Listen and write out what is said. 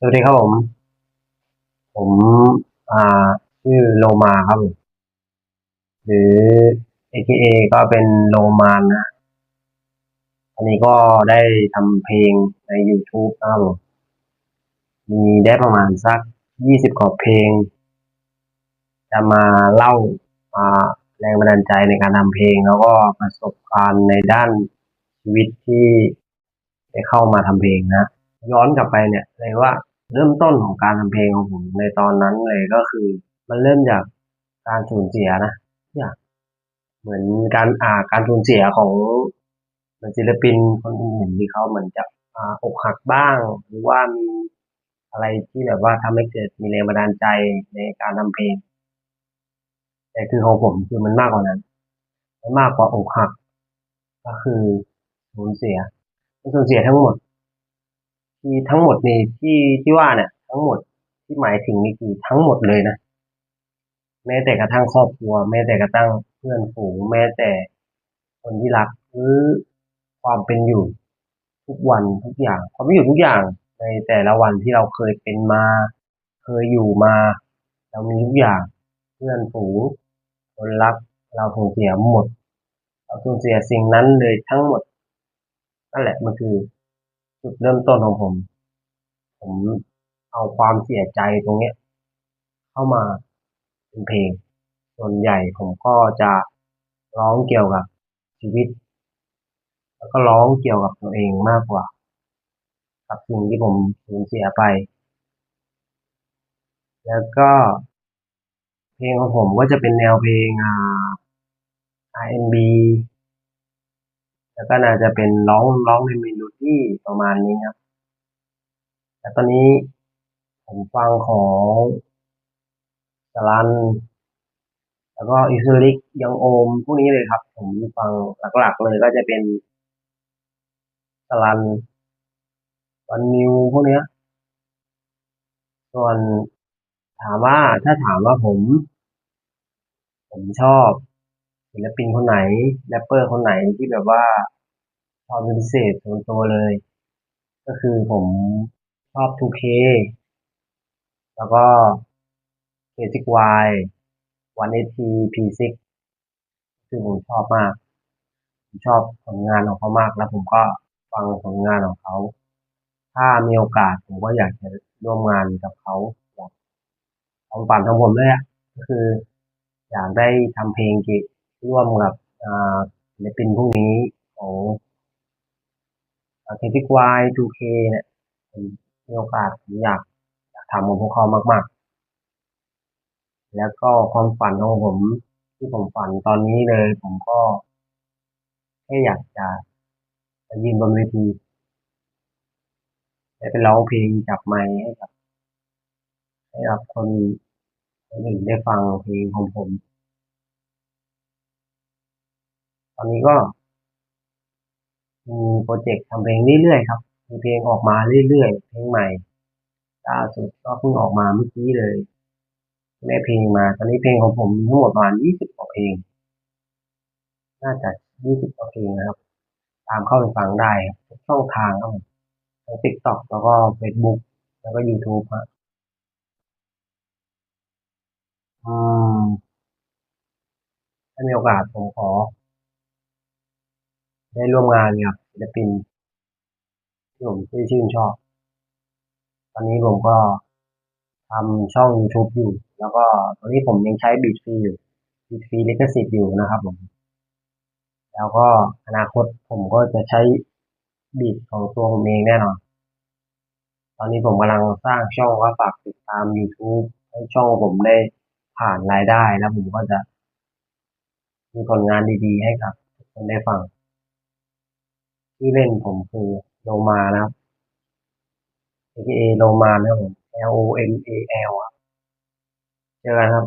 สวัสดีครับผมอ่าชื่อโลมาครับผมหรือ AKA ก็เป็นโลมานนะอันนี้ก็ได้ทำเพลงใน YouTube นะครับผมมีได้ประมาณสัก20กว่าเพลงจะมาเล่าอ่าแรงบันดาลใจในการทำเพลงแล้วก็ประสบการณ์ในด้านชีวิตที่ได้เข้ามาทำเพลงนะย้อนกลับไปเนี่ยเลยว่าเริ่มต้นของการทำเพลงของผมในตอนนั้นเลยก็คือมันเริ่มจากการสูญเสียนะอยาก เหมือนการสูญเสียของเหมือนศิลปินคนอื่นที่เขาเหมือนจะอกหักบ้างหรือว่ามีอะไรที่แบบว่าทำให้เกิดมีแรงบันดาลใจในการทำเพลงแต่คือของผมคือมันมากกว่านั้นมันมากกว่าอกหักก็คือสูญเสียสูญเสียทั้งหมดทั้งหมดนี่ที่ว่าเนี่ยทั้งหมดที่หมายถึงนี่คือทั้งหมดเลยนะแม้แต่กระทั่งครอบครัวแม้แต่กระทั่งเพื่อนฝูงแม้แต่คนที่รักหรือความเป็นอยู่ ทุกวันทุกอย่างความเป็นอยู่ทุกอย่างในแต่ละวันที่เราเคยเป็นมาเคยอยู่มาเรามีทุกอย่างเพื่อนฝูงคนรักเราสูญเสียหมดเราสูญเสียสิ่งนั้นเลยทั้งหมดนั่นแหละมันคือจุดเริ่มต้นของผมเอาความเสียใจตรงเนี้ยเข้ามาเป็นเพลงส่วนใหญ่ผมก็จะร้องเกี่ยวกับชีวิตแล้วก็ร้องเกี่ยวกับตัวเองมากกว่ากับสิ่งที่ผมสูญเสียไปแล้วก็ เพลงของผมก็จะเป็นแนวเพลงR&B แล้วก็น่าจะเป็นร้องในเมโลดี้ประมาณนี้ครับแต่ตอนนี้ผมฟังของสลันแล้วก็อิสริกยังโอมพวกนี้เลยครับผมฟังหลักๆเลยก็จะเป็นสลันวันมิวพวกเนี้ยส่วนถ้าถามว่าผมชอบศิลปินคนไหนแรปเปอร์คนไหนที่แบบว่าชอบเป็นพิเศษส่วนตัวเลยก็คือผมชอบ 2K แล้วก็เคซิกวายวันเอทีพีซิกคือผมชอบมากผมชอบผลงานของเขามากแล้วผมก็ฟังผลงานของเขาถ้ามีโอกาสผมก็อยากจะร่วมงานกับเขาอยากความฝันของผมเลยอะก็คืออยากได้ทำเพลงเกี่ยวร่วมกับอ่าศิลปินพวกนี้ของเคซิกวาย 2K เนี่ยผมมีโอกาสผมอยากทำกับพวกเขามากๆแล้วก็ความฝันของผมที่ผมฝันตอนนี้เลยผมก็แค่อยากจะไปยืนบนเวที ได้ไปร้องเพลงจับไมค์ให้กับคนอื่นได้ฟังเพลงของผมตอนนี้ก็มีโปรเจกต์ทำเพลงเรื่อยๆครับมีเพลงออกมาเรื่อยๆเพลงใหม่ล่าสุดก็เพิ่งออกมาเมื่อกี้เลยได้เพลงมาตอนนี้เพลงของผมมีทั้งหมดประมาณ20กว่าเพลงน่าจะ20กว่าเพลงนะครับตามเข้าไปฟังได้ครับทุกช่องทางครับผมทั้ง TikTok แล้วก็ Facebook แล้วก็ YouTube ครับอืมถ้ามีโอกาสผมขอได้ร่วมงานกับศิลปินที่ผมชื่นชอบ ตอนนี้ผมก็ทำช่อง YouTube อยู่แล้วก็ตอนนี้ผมยังใช้บีทฟรีอยู่บีทฟรีลิขสิทธิ์อยู่นะครับผมแล้วก็อนาคตผมก็จะใช้บีทของตัวผมเองแน่นอนตอนนี้ผมกำลังสร้างช่องว่าฝากติดตาม YouTube ให้ช่องผมได้ผ่านรายได้แล้วผมก็จะมีผลงานดีๆให้กับทุกคนได้ฟังชื่อเล่นผมคือโลมานะครับ AKA โลมานะครับผม LOMAL ครับเจอกันครับ